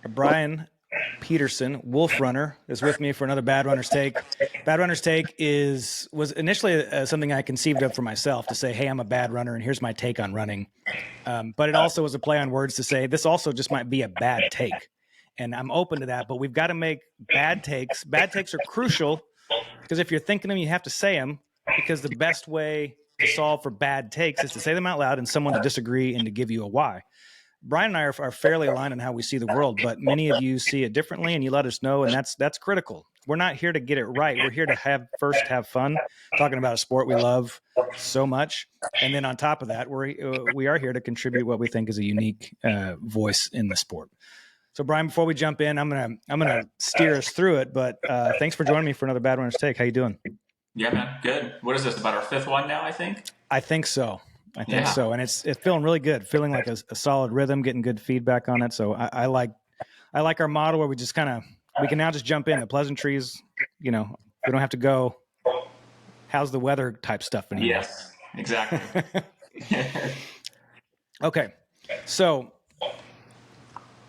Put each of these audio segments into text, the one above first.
Brian Peterson, Wolfrunner, is with me for another Bad Runner's Take. Bad Runner's Take was initially something I conceived of for myself to say, hey, I'm a bad runner and here's my take on running. But it also was a play on words to say this also just might be a bad take. And I'm open to that, but we've got to make bad takes. Bad takes are crucial because if you're thinking them, you have to say them, because the best way to solve for bad takes is to say them out loud and someone to disagree and to give you a why. Brian and I are fairly aligned on how we see the world, but many of you see it differently, and you let us know, and that's critical. We're not here to get it right. We're here to have fun, talking about a sport we love so much, and then on top of that, we are here to contribute what we think is a unique voice in the sport. So, Brian, before we jump in, I'm gonna steer us through it. But thanks for joining me for another Bad Runner's Take. How you doing? Yeah, man, good. What is this, about our fifth one now? I think so. I think so. And it's feeling really good, feeling like a solid rhythm, getting good feedback on it. So I like our model where we can now just jump in the pleasantries, we don't have to go, how's the weather type stuff anymore. Yes, exactly. Okay. So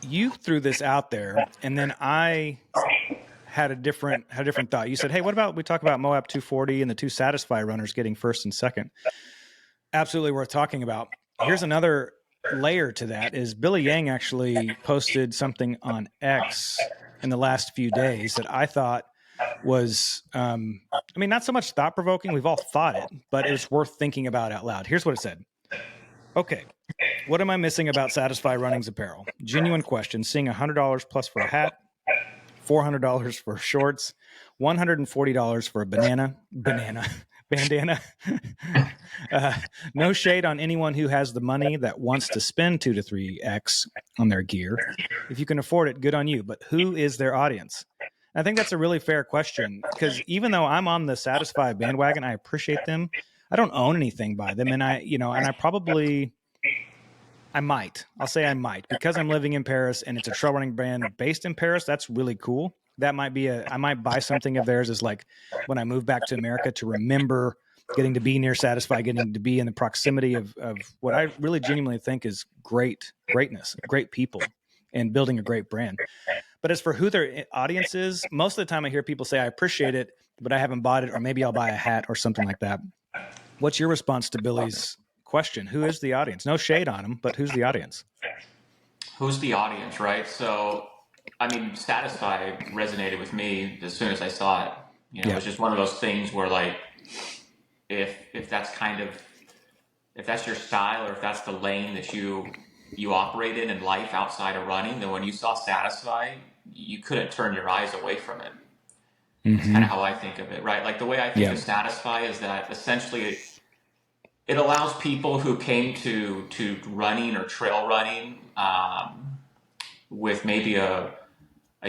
you threw this out there and then I had a different thought. You said, hey, what about we talk about Moab 240 and the two Satisfy runners getting first and second? Absolutely worth talking about. Here's another layer to that is Billy Yang actually posted something on X in the last few days that I thought was, not so much thought-provoking. We've all thought it, but it's worth thinking about out loud. Here's what it said. Okay, what am I missing about Satisfy Running's apparel? Genuine question. Seeing $100 plus for a hat, $400 for shorts, $140 for a bandana. No shade on anyone who has the money that wants to spend 2 to 3x on their gear. If you can afford it, good on you. But who is their audience? I think that's a really fair question, because even though I'm on the Satisfy bandwagon, I appreciate them. I don't own anything by them, and I might. I'll say I might, because I'm living in Paris and it's a trail running brand based in Paris. That's really cool. That might be I might buy something of theirs as like when I move back to America to remember getting to be near Satisfy, getting to be in the proximity of what I really genuinely think is greatness, great people, and building a great brand. But as for who their audience is, most of the time I hear people say, I appreciate it, but I haven't bought it, or maybe I'll buy a hat or something like that. What's your response to Billy's question? Who is the audience? No shade on them, but who's the audience? Who's the audience, right? So, Satisfy resonated with me as soon as I saw it. It was just one of those things where, like, if that's your style, or if that's the lane that you operate in life outside of running, then when you saw Satisfy, you couldn't turn your eyes away from it. Mm-hmm. That's kind of how I think of it, right? Like, the way I think of Satisfy is that essentially it allows people who came to running or trail running with maybe a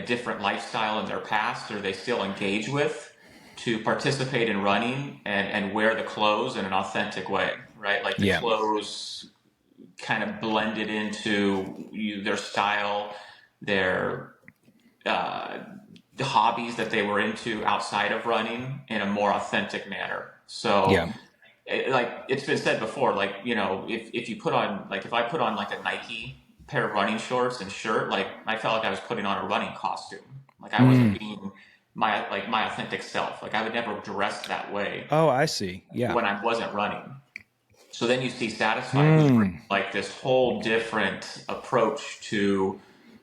different lifestyle in their past, or they still engage with, to participate in running and wear the clothes in an authentic way, right? Like the clothes kind of blended into their style, their hobbies that they were into outside of running in a more authentic manner. So it's been said before, like, if you put on, like, if I put on like a Nike pair of running shorts and shirt, like, I felt like I was putting on a running costume. Like, I wasn't being my authentic self. Like, I would never dress that way. Oh, I see. Yeah. When I wasn't running. So then you see Satisfy like this whole different approach to,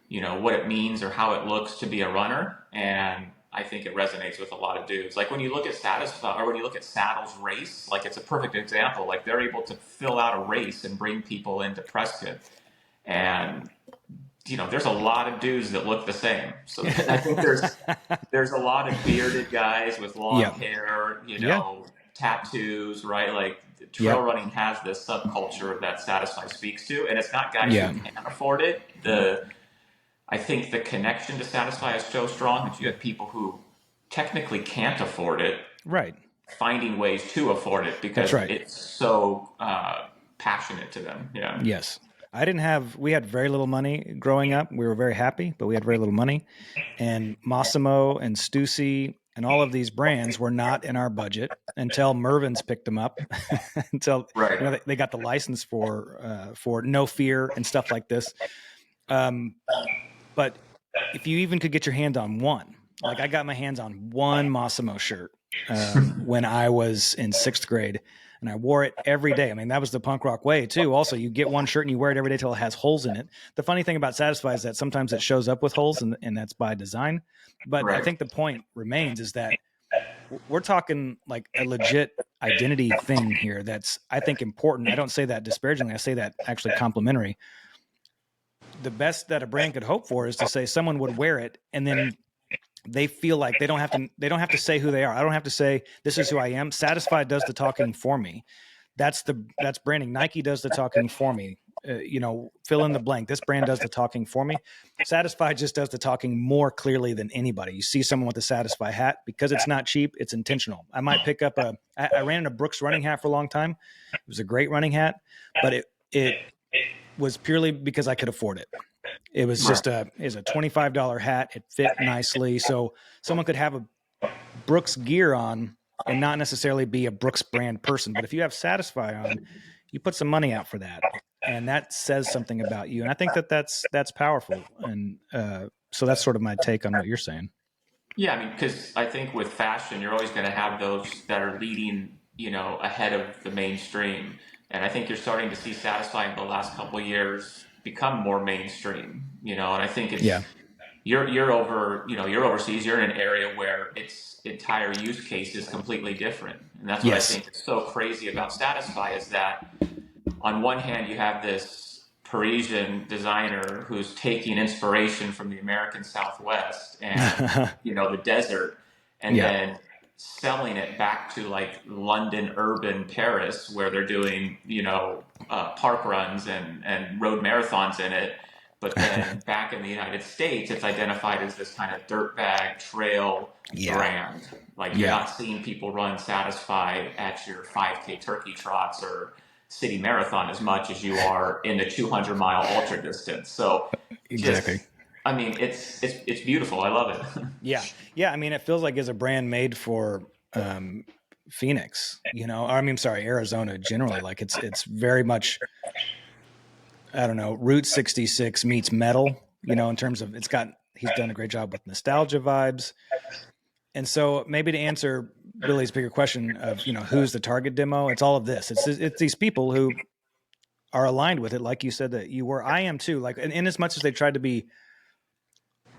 what it means or how it looks to be a runner. And I think it resonates with a lot of dudes. Like, when you look at Satisfy, or when you look at Saddle's race, like, it's a perfect example. Like, they're able to fill out a race and bring people into Prescott. And there's a lot of dudes that look the same. So I think there's a lot of bearded guys with long hair, tattoos, right? Like, trail running has this subculture that Satisfy speaks to, and it's not guys who can't afford it. I think the connection to Satisfy is so strong that you have people who technically can't afford it, right, finding ways to afford it because it's so passionate to them. Yeah. Yes. We had very little money growing up. We were very happy, but we had very little money. And Massimo and Stussy and all of these brands were not in our budget until Mervin's picked them up, until they got the license for No Fear and stuff like this. But if you even could get your hand on one, like I got my hands on one Massimo shirt when I was in 6th grade, and I wore it every day. I mean, that was the punk rock way too. Also, you get one shirt and you wear it every day till it has holes in it. The funny thing about Satisfy is that sometimes it shows up with holes, and that's by design. But I Right. think the point remains is that we're talking like a legit identity thing here that's, I think, important. I don't say that disparagingly. I say that actually complimentary. The best that a brand could hope for is to say someone would wear it and then they feel like they don't have to say who they are. I don't have to say this is who I am. Satisfied does the talking for me. That's branding. Nike does the talking for me. Fill in the blank. This brand does the talking for me. Satisfied just does the talking more clearly than anybody. You see someone with a Satisfy hat, because it's not cheap, it's intentional. I might pick up I ran in a Brooks running hat for a long time. It was a great running hat, but it was purely because I could afford it. It was just a $25 hat. It fit nicely. So someone could have a Brooks gear on and not necessarily be a Brooks brand person. But if you have Satisfy on, you put some money out for that. And that says something about you. And I think that's powerful. And so that's sort of my take on what you're saying. Yeah, I mean, because I think with fashion, you're always going to have those that are leading, ahead of the mainstream. And I think you're starting to see Satisfy in the last couple of years become more mainstream, and I think it's, you're overseas, you're in an area where its entire use case is completely different. And that's what I think is so crazy about Satisfy is that on one hand, you have this Parisian designer who's taking inspiration from the American Southwest and, the desert, and then selling it back to like London, urban Paris, where they're doing, park runs and road marathons in it. But then back in the United States, it's identified as this kind of dirtbag trail brand. Like you're not seeing people run Satisfy at your 5K turkey trots or city marathon as much as you are in the 200-mile ultra distance. So exactly. I mean, it's beautiful. I love it. Yeah. I mean, it feels like it's a brand made for Phoenix, Arizona generally. Like it's very much, I don't know, Route 66 meets metal, in terms of he's done a great job with nostalgia vibes. And so maybe to answer Billy's bigger question of, who's the target demo, it's all of this. It's these people who are aligned with it. Like you said that you were, I am too. Like, and in as much as they tried to be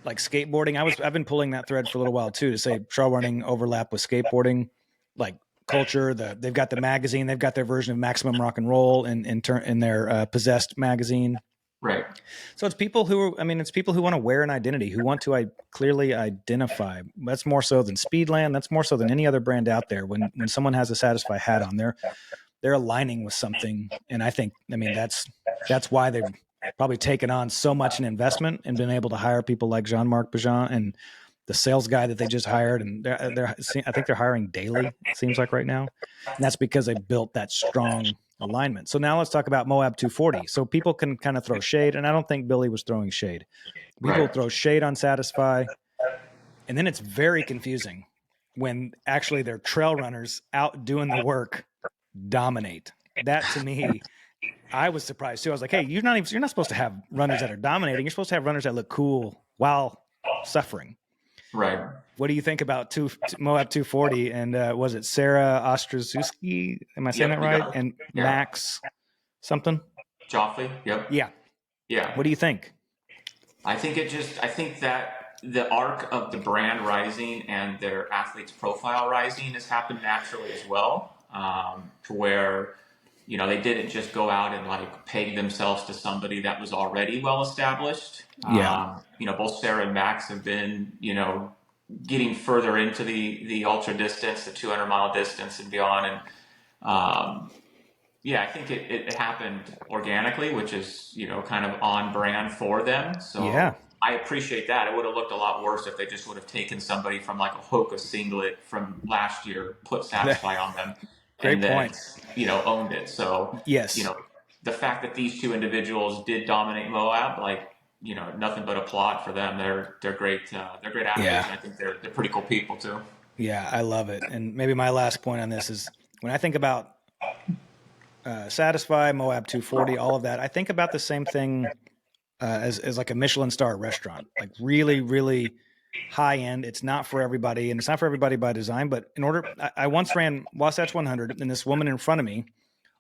like skateboarding, I've been pulling that thread for a little while too, to say trail running overlap with skateboarding, like culture. They've got the magazine, they've got their version of Maximum Rock and Roll in their Possessed magazine. Right. So it's people who want to wear an identity, who want to clearly identify. That's more so than Speedland. That's more so than any other brand out there. When someone has a Satisfy hat on, they're aligning with something. And I think, that's why they've probably taken on so much an investment and been able to hire people like Jean-Marc Bajan and the sales guy that they just hired. And I think they're hiring daily, it seems like right now. And that's because they built that strong alignment. So now let's talk about Moab 240. So people can kind of throw shade, and I don't think Billy was throwing shade. People throw shade on Satisfy, and then it's very confusing when actually their trail runners out doing the work dominate. That to me, I was surprised too. I was like, hey, you're not supposed to have runners that are dominating. You're supposed to have runners that look cool while suffering. Right. What do you think about Moab 240? And was it Sarah Ostraszewski? Am I saying that right? And Max something? Joffrey. Yep. Yeah. Yeah. What do you think? I think that the arc of the brand rising and their athletes' profile rising has happened naturally as well, to where, they didn't just go out and like peg themselves to somebody that was already well established. Both Sarah and Max have been, getting further into the ultra distance, the 200-mile distance and beyond. And I think it happened organically, which is, kind of on brand for them. So I appreciate that. It would have looked a lot worse if they just would have taken somebody from like a Hoka singlet from last year, put Satisfy on them. Great point. Owned it. So, the fact that these two individuals did dominate Moab, like, nothing but applaud for them. They're great. They're great athletes. And I think they're pretty cool people too. Yeah, I love it. And maybe my last point on this is when I think about Satisfy, Moab 240, all of that, I think about the same thing as like a Michelin star restaurant, like really, really high end. It's not for everybody, and it's not for everybody by design. But I once ran Wasatch 100, and this woman in front of me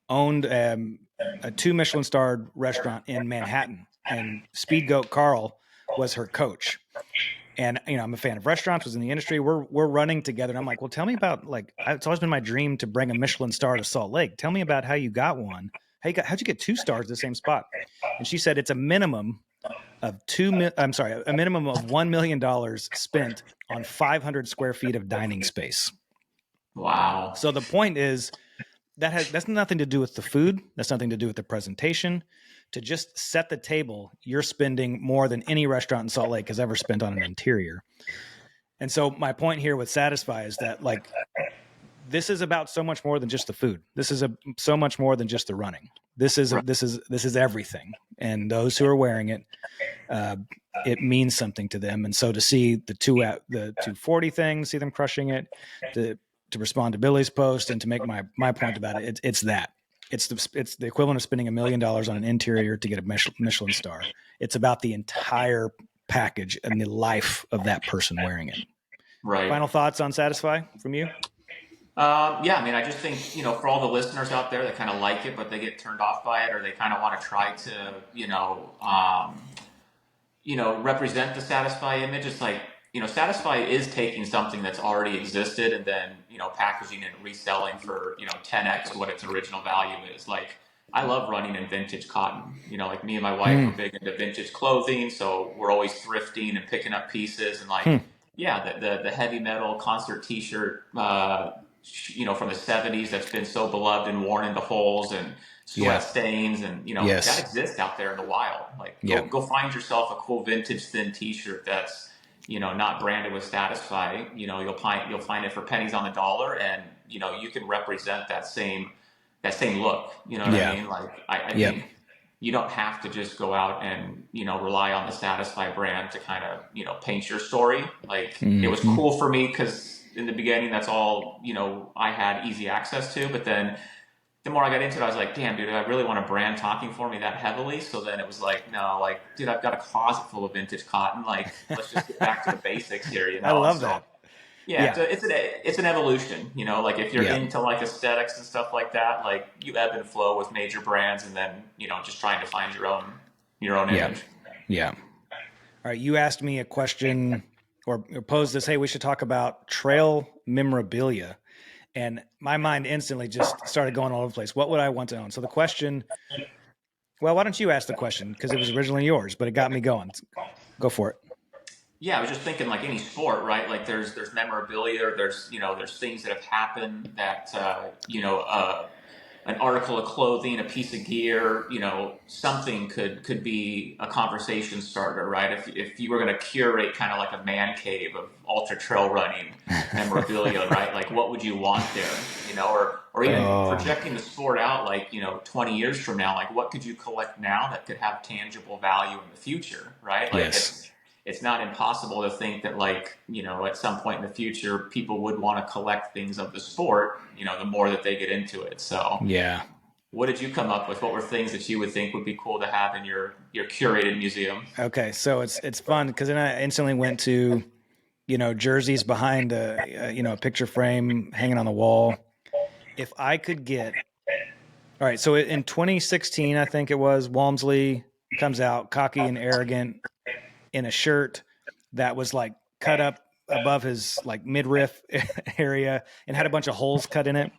owned a 2 Michelin starred restaurant in Manhattan, and Speed Goat Carl was her coach. And I'm a fan of restaurants, was in the industry. We're running together, and I'm like, well, tell me about, like, it's always been my dream to bring a Michelin star to Salt Lake. Tell me about how you got one. How'd you get 2 stars at the same spot? And she said it's a minimum of a minimum of $1 million spent on 500 square feet of dining space. Wow. So the point is that's nothing to do with the food. That's nothing to do with the presentation. To just set the table, you're spending more than any restaurant in Salt Lake has ever spent on an interior. And so my point here with Satisfy is that, like, this is about so much more than just the food. This is so much more than just the running. This is everything. And those who are wearing it, it means something to them. And so to see the 240 thing, see them crushing it, to respond to Billy's post, and to make my point about it, it's that. It's the equivalent of spending $1 million on an interior to get a Michelin star. It's about the entire package and the life of that person wearing it. Right. Final thoughts on Satisfy from you? Yeah, I mean, I just think, for all the listeners out there that kind of like it, but they get turned off by it, or they kind of want to try to, represent the Satisfy image. It's like, Satisfy is taking something that's already existed and then, packaging and reselling for, 10x what its original value is. Like, I love running in vintage cotton. Like, me and my wife are big into vintage clothing, so we're always thrifting and picking up pieces. And like, yeah, the heavy metal concert T-shirt, from the 70s that's been so beloved and worn into holes and sweat stains, and that exists out there in the wild. Like, go find yourself a cool vintage thin T-shirt that's not branded with Satisfy. You'll find it for pennies on the dollar, and you can represent that same look. You know what I mean? Like, I think you don't have to just go out and rely on the Satisfy brand to kind of paint your story. Like, it was cool for me because in the beginning that's all I had easy access to, but then the more I got into it, I was like, damn, dude, I really want a brand talking for me that heavily. So then it was like, no, like, dude, I've got a closet full of vintage cotton. Like, let's just get back to the basics here. I love that. Yeah, it's an evolution. Like, if you're into like aesthetics and stuff like that, like, you ebb and flow with major brands, and then just trying to find your own image. Yeah. All right, you asked me a question or posed this, hey, we should talk about trail memorabilia. And my mind instantly just started going all over the place. What would I want to own? So the question, well, why don't you ask the question? Because it was originally yours, but it got me going. Go for it. Yeah, I was just thinking, like any sport, right? Like, there's memorabilia, there's things that have happened that an article of clothing, a piece of gear, something could be a conversation starter, right? If you were going to curate kind of like a man cave of ultra trail running memorabilia, right? Like, what would you want there, or even projecting the sport out, like, 20 years from now, like, what could you collect now that could have tangible value in the future, right? Like, it's not impossible to think that, like, at some point in the future, people would want to collect things of the sport, the more that they get into it. So what did you come up with? What were things that you would think would be cool to have in your curated museum? Okay. So it's fun because then I instantly went to, jerseys behind a picture frame hanging on the wall. If I could get, all right. So in 2016, I think it was, Walmsley comes out cocky and arrogant in a shirt that was like cut up above his like midriff area and had a bunch of holes cut in it.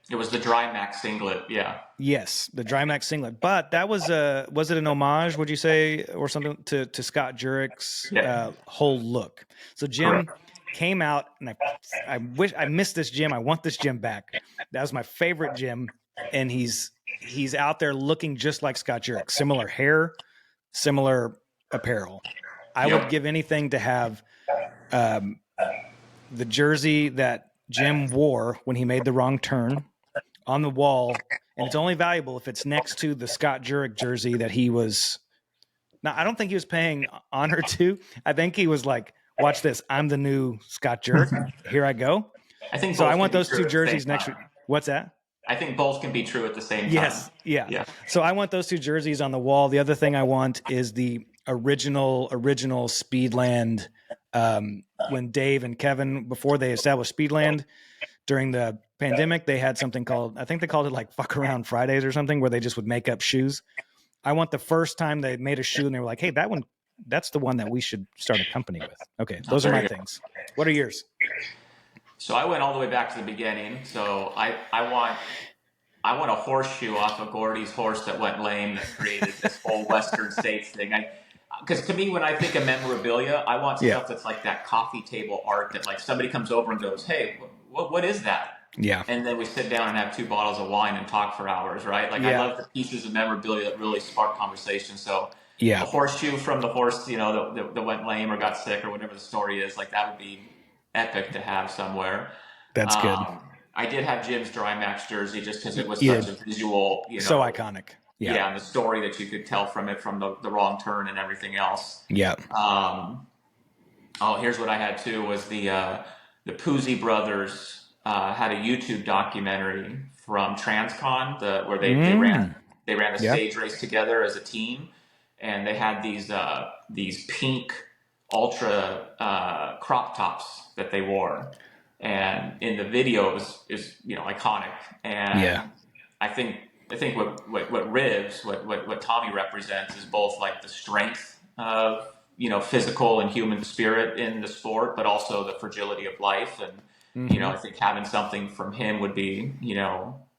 It was the Dry Max singlet. Yeah. Yes. The Dry Max singlet, but that was it an homage, would you say, or something to Scott Jurick's whole look? So Jim came out, and I wish I missed this Jim. I want this Jim back. That was my favorite Jim. And he's out there looking just like Scott Jurek, similar hair, similar apparel. I would give anything to have the jersey that Jim wore when he made the wrong turn on the wall, and it's only valuable if it's next to the Scott Jurek jersey that he was. Now, I don't think he was paying honor to. I think he was like, "Watch this! I'm the new Scott Jurek. Here I go." I think so. I want those two jerseys next to. What's that? I think both can be true at the same time. Yes. Yeah. Yeah. So I want those two jerseys on the wall. The other thing I want is the original Speedland. When Dave and Kevin, before they established Speedland during the pandemic, they had something called, I think they called it like Fuck Around Fridays or something, where they just would make up shoes. I want the first time they made a shoe and they were like, hey, that's the one that we should start a company with. Okay. Those are my things. What are yours? So I went all the way back to the beginning. So I want a horseshoe off of Gordy's horse that went lame that created this whole Western States thing. Because to me, when I think of memorabilia, I want stuff that's like that coffee table art that like somebody comes over and goes, hey, what is that? Yeah. And then we sit down and have 2 bottles of wine and talk for hours, right? Like I love the pieces of memorabilia that really spark conversation. So a horseshoe from the horse, that went lame or got sick or whatever the story is, like that would be epic to have somewhere. That's good. I did have Jim's Dry Max jersey just because it was such a visual, so iconic. Yeah. And the story that you could tell from it, from the wrong turn and everything else. Yeah. Here's what I had too was the Puzzi brothers had a YouTube documentary from TransCon, where they ran the stage race together as a team, and they had these pink ultra crop tops that they wore, and in the video is iconic. And I think what Rivs, what Tommy represents is both like the strength of physical and human spirit in the sport, but also the fragility of life. And I think having something from him would be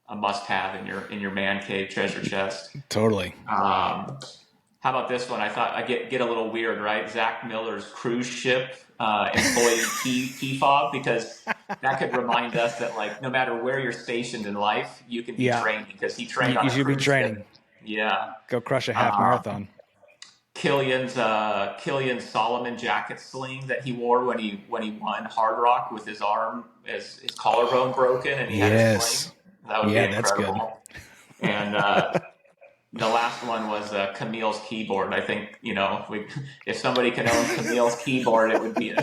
a must-have in your man cave treasure chest. Totally. How about this one? I thought I get a little weird, right? Zach Miller's cruise ship employee key fob, because that could remind us that like no matter where you're stationed in life, you can be training, because he trained on a cruise ship. Yeah. Go crush a half marathon. Killian's Solomon jacket sling that he wore when he won Hard Rock with his arm, his collarbone broken, and he had a sling. That would be incredible. That's good. And the last one was Camille's keyboard. I think if somebody can own Camille's keyboard, it would be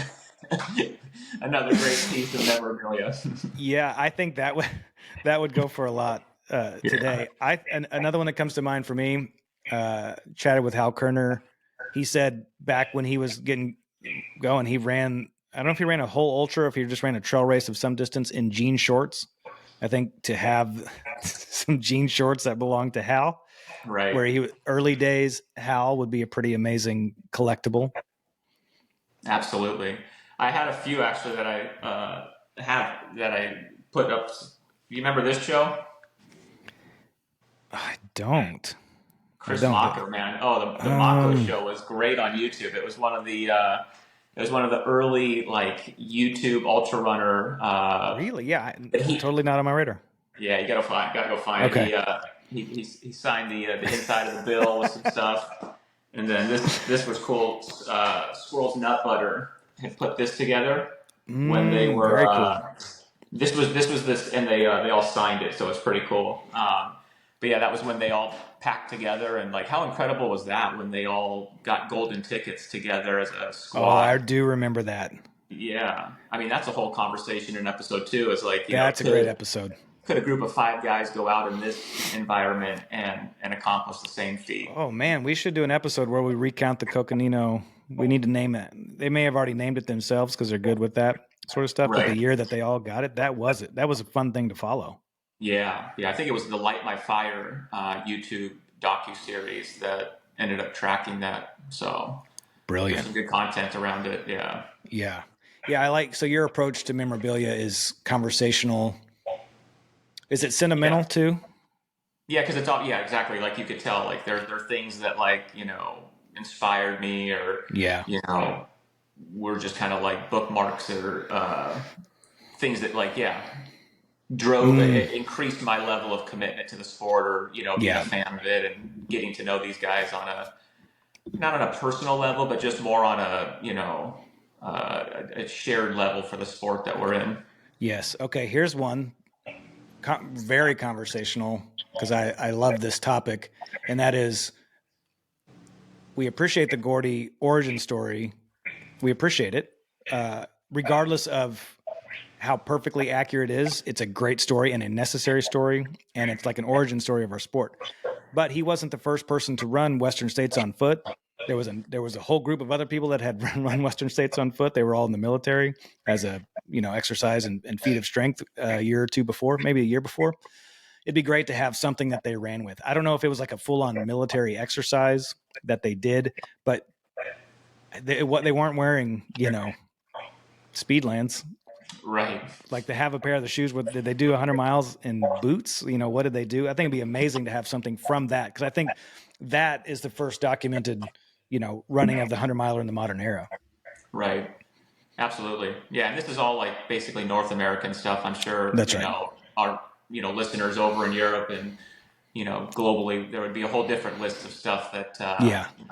another great piece of memorabilia. Yeah, I think that would go for a lot today. Another one that comes to mind for me. Chatted with Hal Kerner. He said back when he was getting going, he ran, I don't know if he ran a whole ultra or if he just ran a trail race of some distance in jean shorts. I think to have some jean shorts that belonged to Hal, right, where early days, Hal would be a pretty amazing collectible. Absolutely. I had a few actually that I put up. You remember this show? I don't. Chris Mako, man. Oh, the Mako show was great on YouTube. It was one of the early like YouTube ultra runner. Really? Yeah. Totally not on my radar. Yeah, you gotta go find okay. it. He signed the inside of the bill with some stuff, and then this was cool. Squirrel's Nut Butter had put this together when they were. Very cool. This was, and they all signed it, so it's pretty cool. But yeah, that was when they all packed together, and like how incredible was that when they all got golden tickets together as a squad. Oh, I do remember that. Yeah, I mean that's a whole conversation in episode 2. It's like that's a great episode. Could a group of 5 guys go out in this environment and accomplish the same feat? Oh man, we should do an episode where we recount the Coconino. We need to name it. They may have already named it themselves because they're good with that sort of stuff. Right. But the year that they all got it, that was it. That was a fun thing to follow. Yeah. I think it was the Light My Fire YouTube docu-series that ended up tracking that. So brilliant. There's some good content around it. Yeah. I like. So your approach to memorabilia is conversational. Is it sentimental too? Yeah, because it's all exactly. Like you could tell, like there are things that like inspired me, or were just kind of like bookmarks or things that like drove it, increased my level of commitment to the sport, or being a fan of it and getting to know these guys on not on a personal level, but just more on a shared level for the sport that we're in. Yes. Okay. Here's one. Very conversational, because I love this topic, and that is, we appreciate the Gordy origin story. We appreciate it, regardless of how perfectly accurate it is. It's a great story and a necessary story, and it's like an origin story of our sport. But he wasn't the first person to run Western States on foot. There was a whole group of other people that had run Western States on foot. They were all in the military as a exercise and feat of strength a year or two before, maybe a year before. It'd be great to have something that they ran with. I don't know if it was like a full on military exercise that they did, but they weren't wearing, Speedlands. Right. Like to have a pair of the shoes. Did they do 100 miles in boots? What did they do? I think it'd be amazing to have something from that, because I think that is the first documented, running of the 100 miler in the modern era. Right. Absolutely. Yeah. And this is all like basically North American stuff. I'm sure, That's right. our, listeners over in Europe and, globally, there would be a whole different list of stuff that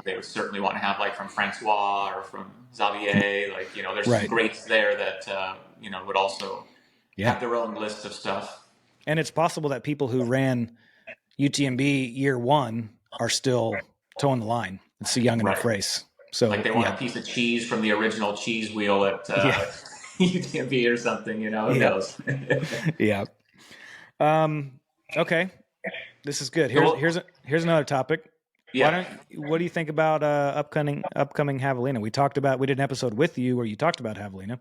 they would certainly want to have, like from Francois or from Xavier. Like, there's some greats there that, would also have their own list of stuff. And it's possible that people who ran UTMB year one are still towing the line. It's a young enough race. So like they want a piece of cheese from the original cheese wheel at UTMB or something, who knows? Yeah. Okay. This is good. Here's another topic. Yeah. What do you think about upcoming Javelina? We did an episode with you where you talked about Javelina.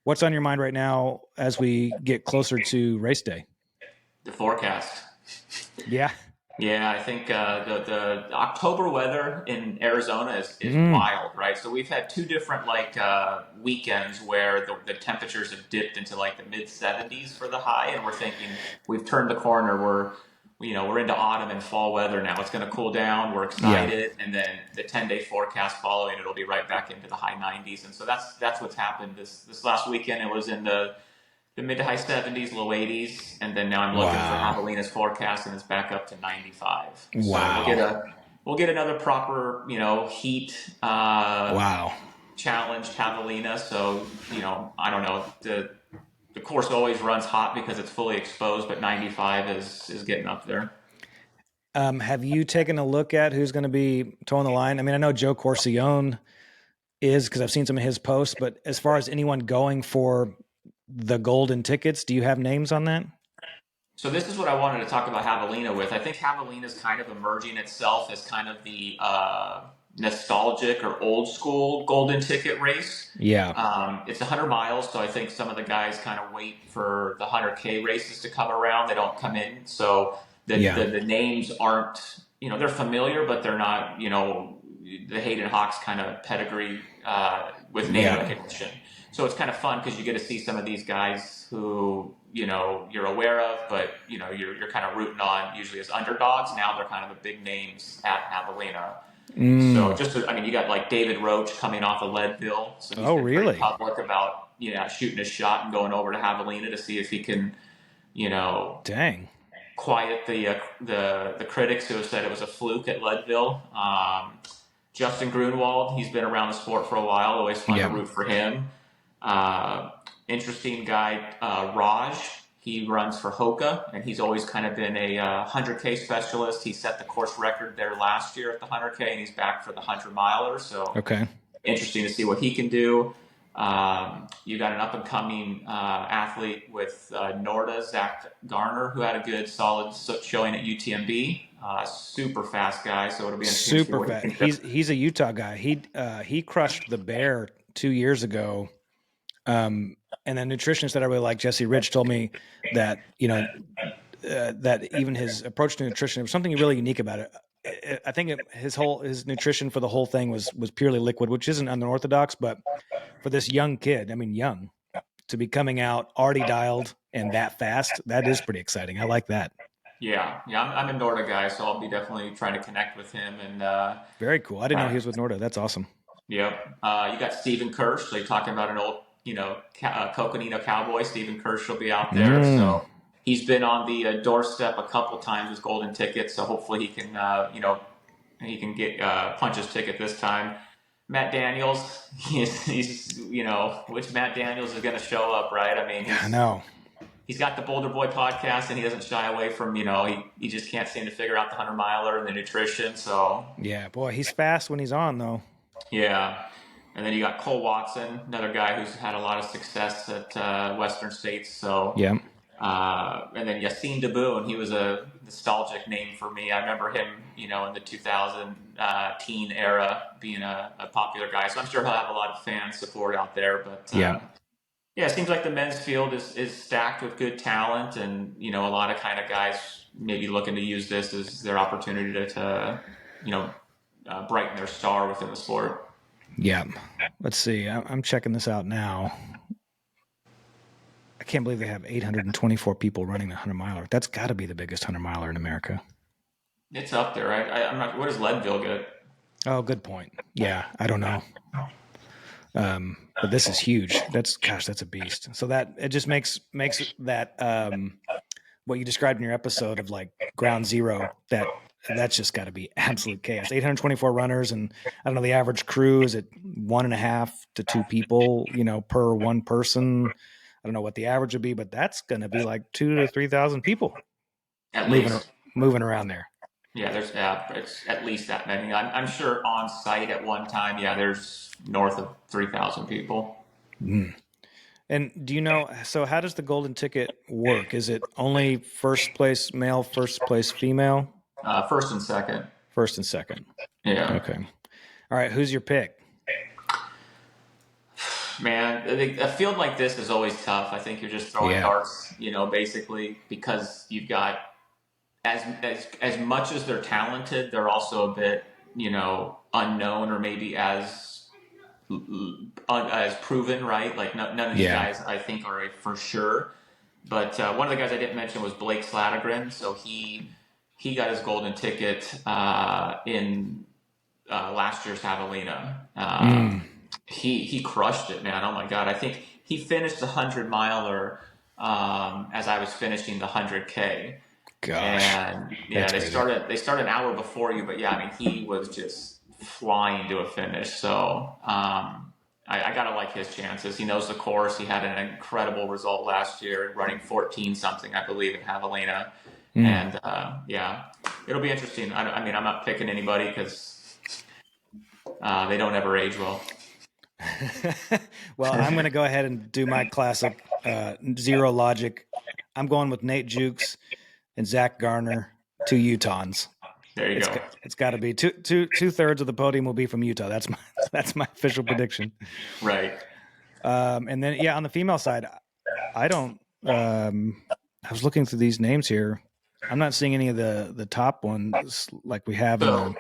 What's on your mind right now as we get closer to race day? The forecast. Yeah. Yeah, I think the October weather in Arizona is wild, right? So we've had two different weekends where the temperatures have dipped into like the mid 70s for the high, and we're thinking we've turned the corner. We're into autumn and fall weather now. It's going to cool down. We're excited, and then the 10-day forecast following it'll be right back into the high 90s, and so that's what's happened this last weekend. It was in the mid to high 70s, low 80s, and then now I'm looking for Javelina's forecast, and it's back up to 95. Wow. So we'll get another proper, heat challenge Javelina. So, I don't know. The course always runs hot because it's fully exposed, but 95 is getting up there. Have you taken a look at who's going to be towing the line? I mean, I know Joe Corcione is, because I've seen some of his posts, but as far as anyone going for the golden tickets, do you have names on that? So this is what I wanted to talk about Javelina with. I think Javelina is kind of emerging itself as kind of the nostalgic or old school golden ticket race. Yeah. It's 100 miles, so I think some of the guys kind of wait for the 100K races to come around. They don't come in, so the names aren't, they're familiar, but they're not, the Hayden Hawks kind of pedigree with name recognition. So it's kind of fun because you get to see some of these guys who, you're aware of, but, you're kind of rooting on usually as underdogs. Now they're kind of the big names at Javelina. So you got like David Roach coming off of Leadville. So he's been pretty public about, shooting his shot and going over to Javelina to see if he can, quiet the critics who have said it was a fluke at Leadville. Justin Grunwald, he's been around the sport for a while. Always fun to root for him. Interesting guy, Raj. He runs for Hoka, and he's always kind of been a 100K specialist. He set the course record there last year at the 100K, and he's back for the 100-miler. So interesting to see what he can do. You got an up-and-coming athlete with Norda, Zach Garner, who had a good, solid showing at UTMB. Super fast guy, so it'll be super fast. He's a Utah guy. He crushed the Bear 2 years ago. And the nutritionist that I really like, Jesse Rich, told me that that even his approach to nutrition, there was something really unique about it. I think his nutrition for the whole thing was purely liquid, which isn't unorthodox, but for this young kid, young, to be coming out already dialed and that fast, that is pretty exciting. I like that. Yeah. I'm a Norda guy, so I'll be definitely trying to connect with him. And very cool. I didn't know he was with Norda. That's awesome. Yep. You got Stephen Kirsch. So you're talking about an old, Coconino cowboy. Stephen Kirsch will be out there. So he's been on the doorstep a couple times with golden tickets. So hopefully he can, he can get punch his ticket this time. Matt Daniels, he's which Matt Daniels is going to show up, right? I know. He's got the Boulder Boy podcast, and he doesn't shy away from, he just can't seem to figure out the 100-miler and the nutrition. So yeah, boy, he's fast when he's on, though. Yeah. And then you got Cole Watson, another guy who's had a lot of success at Western States. So, Yeah. and then Yassine Daboun, he was a nostalgic name for me. I remember him, in the 2000 teen era being a popular guy. So I'm sure he'll have a lot of fan support out there. But Yeah. yeah, it seems like the men's field is stacked with good talent, and a lot of kind of guys maybe looking to use this as their opportunity to brighten their star within the sport. Yeah. Let's see. I'm checking this out now. I can't believe they have 824 people running the 100-miler. That's got to be the biggest 100-miler in America. It's up there. I'm not. What does Leadville get? Oh, good point. Yeah, I don't know. But this is huge. That's a beast. So that it just makes that what you described in your episode of like ground zero, that's just got to be absolute chaos. 824 runners, and I don't know, the average crew is at 1.5 to 2 people, per one person. I don't know what the average would be, but that's going to be like 2,000 to 3,000 people At moving least. around there. Yeah, it's at least that many. I'm sure on site at one time. Yeah, there's north of 3,000 people. Mm. And do you know, so how does the golden ticket work? Is it only first place male, first place female? First and second. First and second. Yeah. Okay. All right. Who's your pick? Man, a field like this is always tough. I think you're just throwing darts, basically, because you've got as much as they're talented, they're also a bit, unknown, or maybe as proven, right? Like none of these guys, I think, are for sure. But one of the guys I didn't mention was Blake Slattergren. So he got his golden ticket in last year's Javelina. He crushed it, man. Oh my God. I think he finished the 100-miler as I was finishing the 100K. Gosh. And yeah, they started an hour before you, but yeah, I mean, he was just flying to a finish. So I gotta like his chances. He knows the course. He had an incredible result last year, running 14 something, I believe, in Javelina. And yeah, it'll be interesting. I mean, I'm not picking anybody because they don't ever age well. Well, I'm going to go ahead and do my classic zero logic. I'm going with Nate Jukes and Zach Garner, 2 Utahns. There you go. It's got to be two-thirds of the podium will be from Utah. That's my official prediction. Right. And then on the female side, I don't. I was looking through these names here. I'm not seeing any of the top ones like we have. So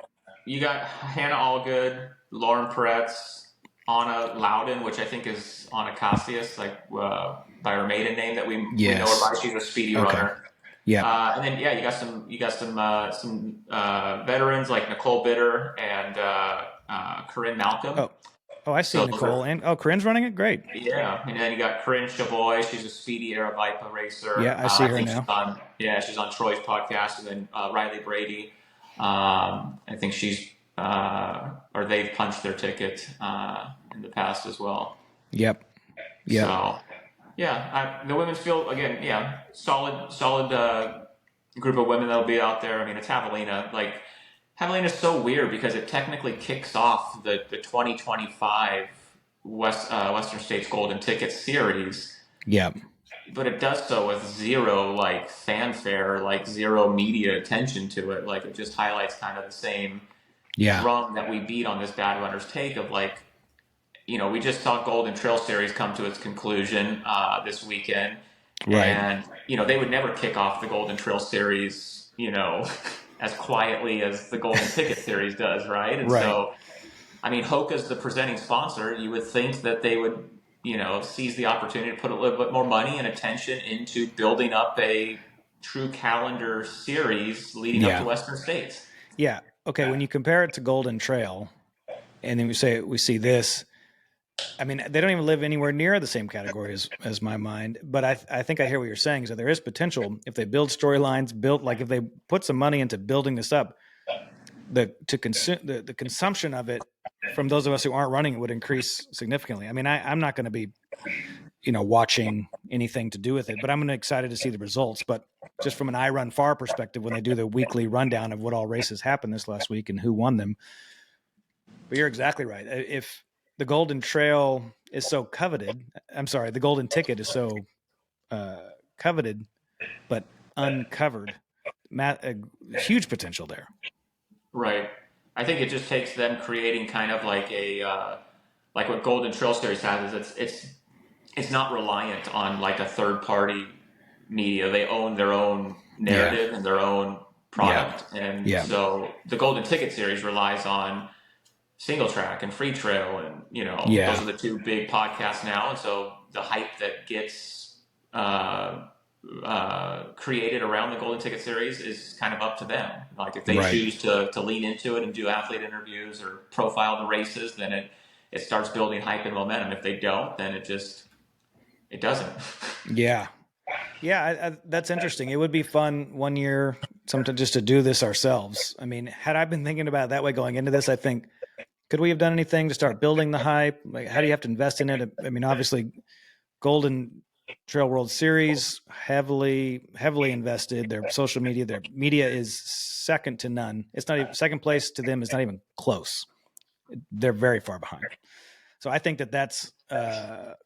you got Hannah Allgood, Lauren Peretz, Anna Loudon, which I think is Anna Cassius, like by her maiden name that we know her by. She's a speedy runner. Yeah. And then you got some veterans like Nicole Bitter and Corinne Malcolm. Oh, I see Nicole. And Corinne's running it? Great. Yeah. And then you got Corinne Chavoy. She's a speedy Aravipa racer. Yeah, I see her now. She's on Troy's podcast. And then Riley Brady. I think she's or they've punched their ticket in the past as well. Yep. So, the women's field, again, solid group of women that'll be out there. I mean, it's Javelina. Like, Javelina is so weird because it technically kicks off the 2025 Western States Golden Ticket Series. Yep. But it does so with zero, like, fanfare, like, zero media attention to it. Like, it just highlights kind of the same drum that we beat on this Bad Runners Take of, like, we just saw Golden Trail Series come to its conclusion this weekend. Right. And, they would never kick off the Golden Trail Series, as quietly as the Golden Ticket Series does, right? And so, I mean, Hoka's the presenting sponsor. You would think that they would, seize the opportunity to put a little bit more money and attention into building up a true calendar series leading up to Western States. Yeah. Okay. When you compare it to Golden Trail, and then we see this, I mean, they don't even live anywhere near the same category as my mind, but I think I hear what you're saying. So there is potential if they build storylines, if they put some money into building this up, the consumption of it from those of us who aren't running it would increase significantly. I mean, I'm not going to be, watching anything to do with it, but I'm excited to see the results. But just from an I Run Far perspective, when they do the weekly rundown of what all races happened this last week and who won them, but you're exactly right. If the Golden Trail is so coveted. I'm sorry, the Golden Ticket is so coveted, but uncovered. Huge potential there. Right. I think it just takes them creating kind of like a like what Golden Trail Series has is it's not reliant on like a third party media. They own their own narrative and their own product, and so the Golden Ticket Series relies on Single Track and Free Trail, and those are the two big podcasts now, and so the hype that gets created around the Golden Ticket Series is kind of up to them. Like if they choose to lean into it and do athlete interviews or profile the races, then it starts building hype and momentum. If they don't, then it doesn't. Yeah. That's interesting. It would be fun one year sometime just to do this ourselves. I mean, had I been thinking about it that way going into this, I think, could we have done anything to start building the hype? Like, how do you have to invest in it? I mean, obviously, Golden Trail World Series, heavily invested. Their social media, their media is second to none. It's not even second place to them. Is not even close. They're very far behind. So I think that's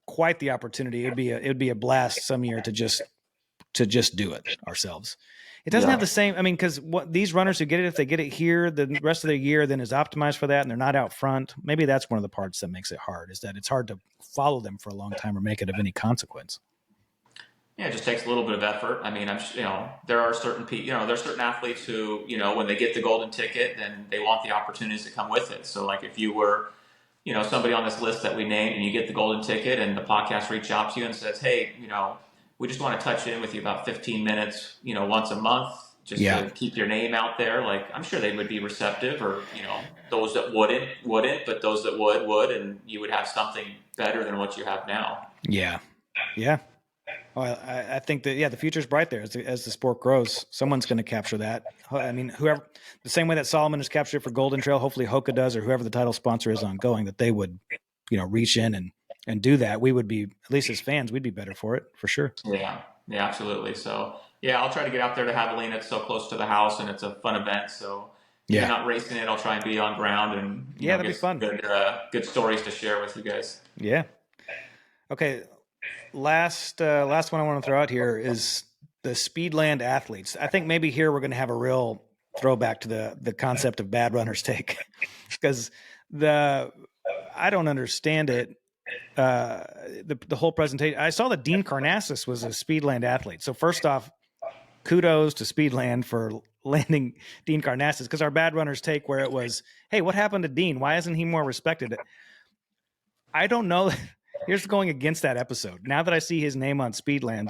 quite the opportunity. It'd be a blast some year to just do it ourselves. It doesn't have the same. I mean, because what these runners who get it, if they get it here, the rest of the year then is optimized for that, and they're not out front. Maybe that's one of the parts that makes it hard. Is that it's hard to follow them for a long time or make it of any consequence. Yeah, it just takes a little bit of effort. I mean, there are certain people, there's certain athletes who, when they get the golden ticket, then they want the opportunities that come with it. So like if you were, somebody on this list that we named and you get the golden ticket and the podcast reach out to you and says, hey, we just want to touch in with you about 15 minutes, once a month, just to keep your name out there. Like, I'm sure they would be receptive, or, those that wouldn't, but those that would, and you would have something better than what you have now. Yeah. Well, I think that, the future's bright there as the sport grows. Someone's going to capture that. I mean, whoever, the same way that Solomon has captured it for Golden Trail, hopefully Hoka does, or whoever the title sponsor is ongoing, that they would, reach in and do that. We would be, at least as fans, we'd be better for it, for sure. Yeah, absolutely. So, I'll try to get out there to Javelina. It's so close to the house, and it's a fun event. So, if you're not racing it, I'll try and be on ground and that'd be fun. Good stories to share with you guys. Yeah. Okay. Last one I want to throw out here is the Speedland athletes. I think maybe here we're going to have a real throwback to the concept of bad runners take, because I don't understand it. The whole presentation. I saw that Dean Karnassus was a Speedland athlete. So first off, kudos to Speedland for landing Dean Karnassus, because our bad runners take where it was, hey, what happened to Dean? Why isn't he more respected? I don't know. Here's going against that episode. Now that I see his name on Speedland,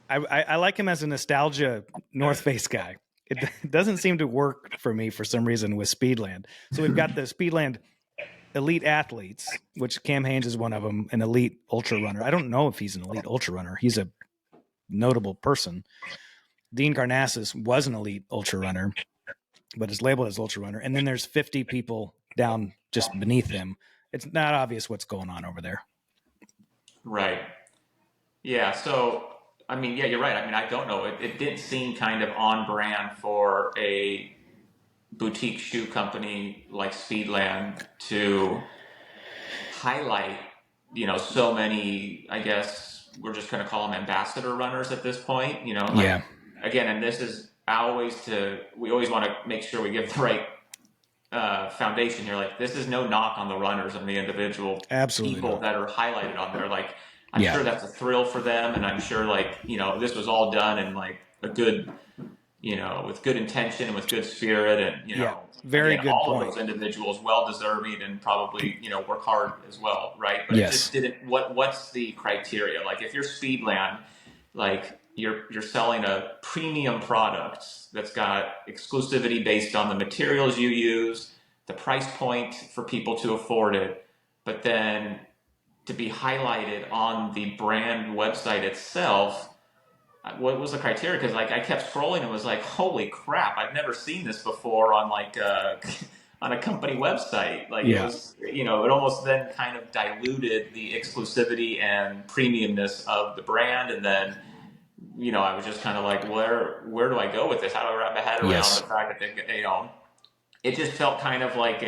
I like him as a nostalgia North Face guy. It doesn't seem to work for me for some reason with Speedland. So we've got the Speedland elite athletes, which Cam Hanes is one of them, an elite ultra runner. I don't know if he's an elite ultra runner. He's a notable person. Dean Karnassus was an elite ultra runner, but is labeled as ultra runner. And then there's 50 people down just beneath him. It's not obvious what's going on over there. Right. Yeah. So, I mean, you're right. I mean, I don't know. It didn't seem kind of on brand for a boutique shoe company like Speedland to highlight, so many, I guess we're just going to call them ambassador runners at this point, again, and this is we always want to make sure we give the right foundation here. Like, this is no knock on the runners and the individual people that are highlighted on there. Like, I'm sure that's a thrill for them, and I'm sure this was all done in like a good, with good intention and with good spirit, and very good all point. of those individuals well deserving and probably work hard as well, right? But it just didn't. What's the criteria? Like, if you're Speedland, like you're selling a premium product that's got exclusivity based on the materials you use, the price point for people to afford it, but then to be highlighted on the brand website itself. What was the criteria? Because I kept scrolling and was like, holy crap, I've never seen this before on on a company website. It was, it almost then kind of diluted the exclusivity and premiumness of the brand. And then, I was just kind of like, where do I go with this? How do I wrap my head around the fact that it just felt kind of like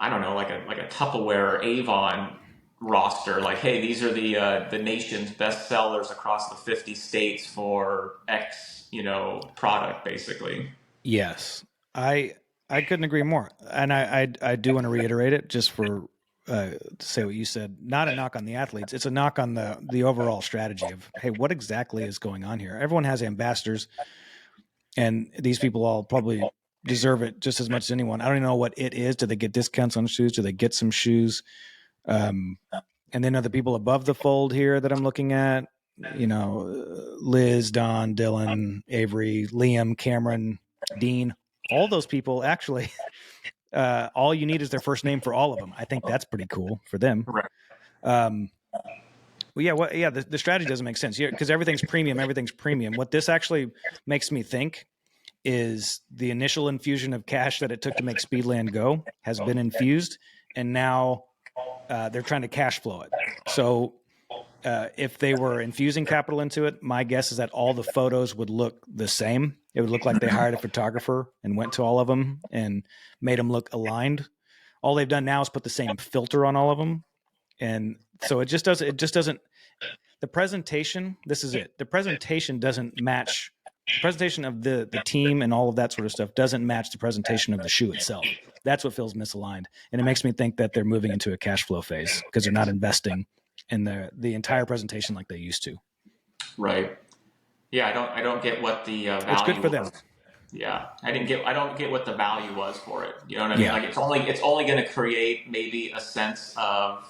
I don't know, like a Tupperware or Avon roster. Like, hey, these are the nation's best sellers across the 50 states for X, product, basically. Yes, I couldn't agree more, and I do want to reiterate it just for to say what you said. Not a knock on the athletes; it's a knock on the overall strategy of, hey, what exactly is going on here? Everyone has ambassadors, and these people all probably deserve it just as much as anyone. I don't even know what it is. Do they get discounts on shoes? Do they get some shoes? And then other people above the fold here that I'm looking at, Liz, Don, Dylan, Avery, Liam, Cameron, Dean, all those people actually, all you need is their first name for all of them. I think that's pretty cool for them. Right. The strategy doesn't make sense here because everything's premium. What this actually makes me think is the initial infusion of cash that it took to make Speedland go has been infused, and now they're trying to cash flow it. So if they were infusing capital into it, my guess is that all the photos would look the same. It would look like they hired a photographer and went to all of them and made them look aligned. All they've done now is put the same filter on all of them. And so it just doesn't, the presentation, this is it. The presentation doesn't match, the presentation of the team and all of that sort of stuff doesn't match the presentation of the shoe itself. That's what feels misaligned. And it makes me think that they're moving into a cash flow phase because they're not investing in the entire presentation like they used to. Right. Yeah, I don't get what the value. It's good for them. Was. Yeah, I don't get what the value was for it. You know what I mean? Yeah. Like it's only going to create maybe a sense of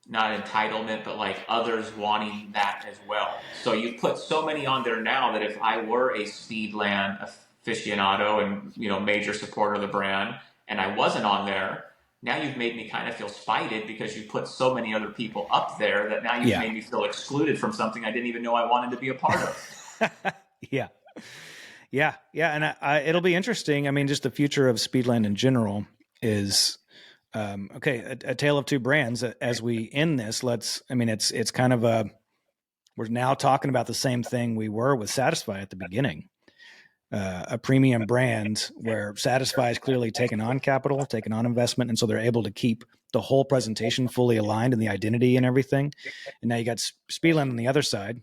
not entitlement, but like others wanting that as well. So you put so many on there now that if I were a Speedland aficionado and major supporter of the brand, and I wasn't on there, now you've made me kind of feel spited because you put so many other people up there that now you've made me feel excluded from something I didn't even know I wanted to be a part of. Yeah. And it'll be interesting. I mean, just the future of Speedland in general is, a tale of two brands. As we end this, it's kind of we're now talking about the same thing we were with Satisfy at the beginning. A premium brand where Satisfy is clearly taking on capital, taking on investment. And so they're able to keep the whole presentation fully aligned in the identity and everything. And now you got Speedland on the other side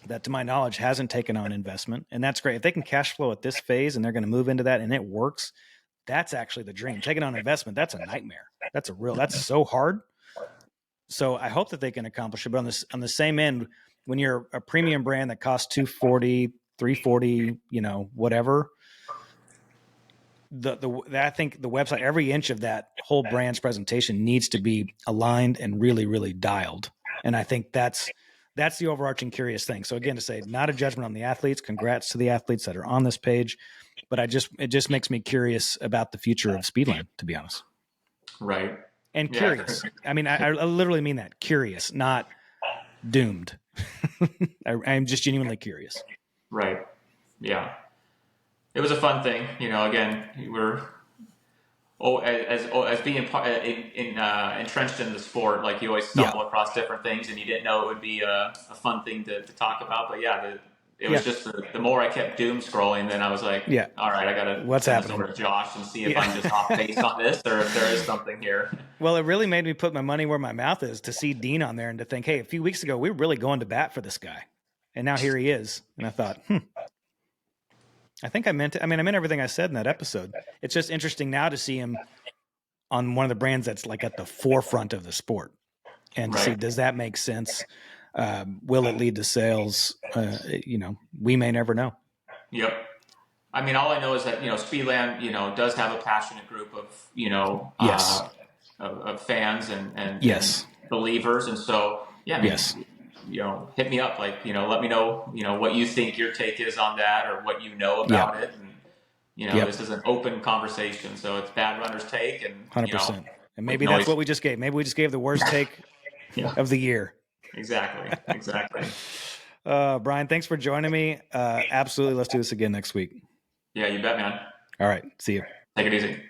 that, to my knowledge, hasn't taken on investment. And that's great. If they can cash flow at this phase and they're going to move into that and it works, that's actually the dream. Taking on investment, that's a nightmare. That's so hard. So I hope that they can accomplish it. But on the same end, when you're a premium brand that costs $240, $340, whatever, I think the website, every inch of that whole brand's presentation needs to be aligned and really, really dialed. And I think that's the overarching curious thing. So again, to say, not a judgment on the athletes, congrats to the athletes that are on this page, but it just makes me curious about the future of Speedland, to be honest. Right. And curious. I mean, I literally mean that. Curious, not doomed. I'm just genuinely curious. Right. Yeah. It was a fun thing. Again, we're as being entrenched in the sport, like you always stumble across different things, and you didn't know it would be a fun thing to talk about. But it was just the more I kept doom scrolling, then I was like, all right, I got to what's happening over to Josh and see if I'm just off base on this or if there is something here. Well, it really made me put my money where my mouth is to see Dean on there and to think, hey, a few weeks ago, we were really going to bat for this guy. And now here he is. And I thought, I think I meant it. I mean, I meant everything I said in that episode. It's just interesting now to see him on one of the brands that's like at the forefront of the sport and to see, does that make sense? Will it lead to sales? We may never know. Yep. I mean, all I know is that, Speedland, does have a passionate group of, of fans and believers. And so, hit me up, let me know, what you think your take is on that or what you know about it. And, this is an open conversation. So it's Bad Runner's Take and 100%. And maybe that's what we just gave. Maybe we just gave the worst take of the year. Exactly. Brian, thanks for joining me. Absolutely. Let's do this again next week. Yeah, you bet, man. All right. See you. Take it easy.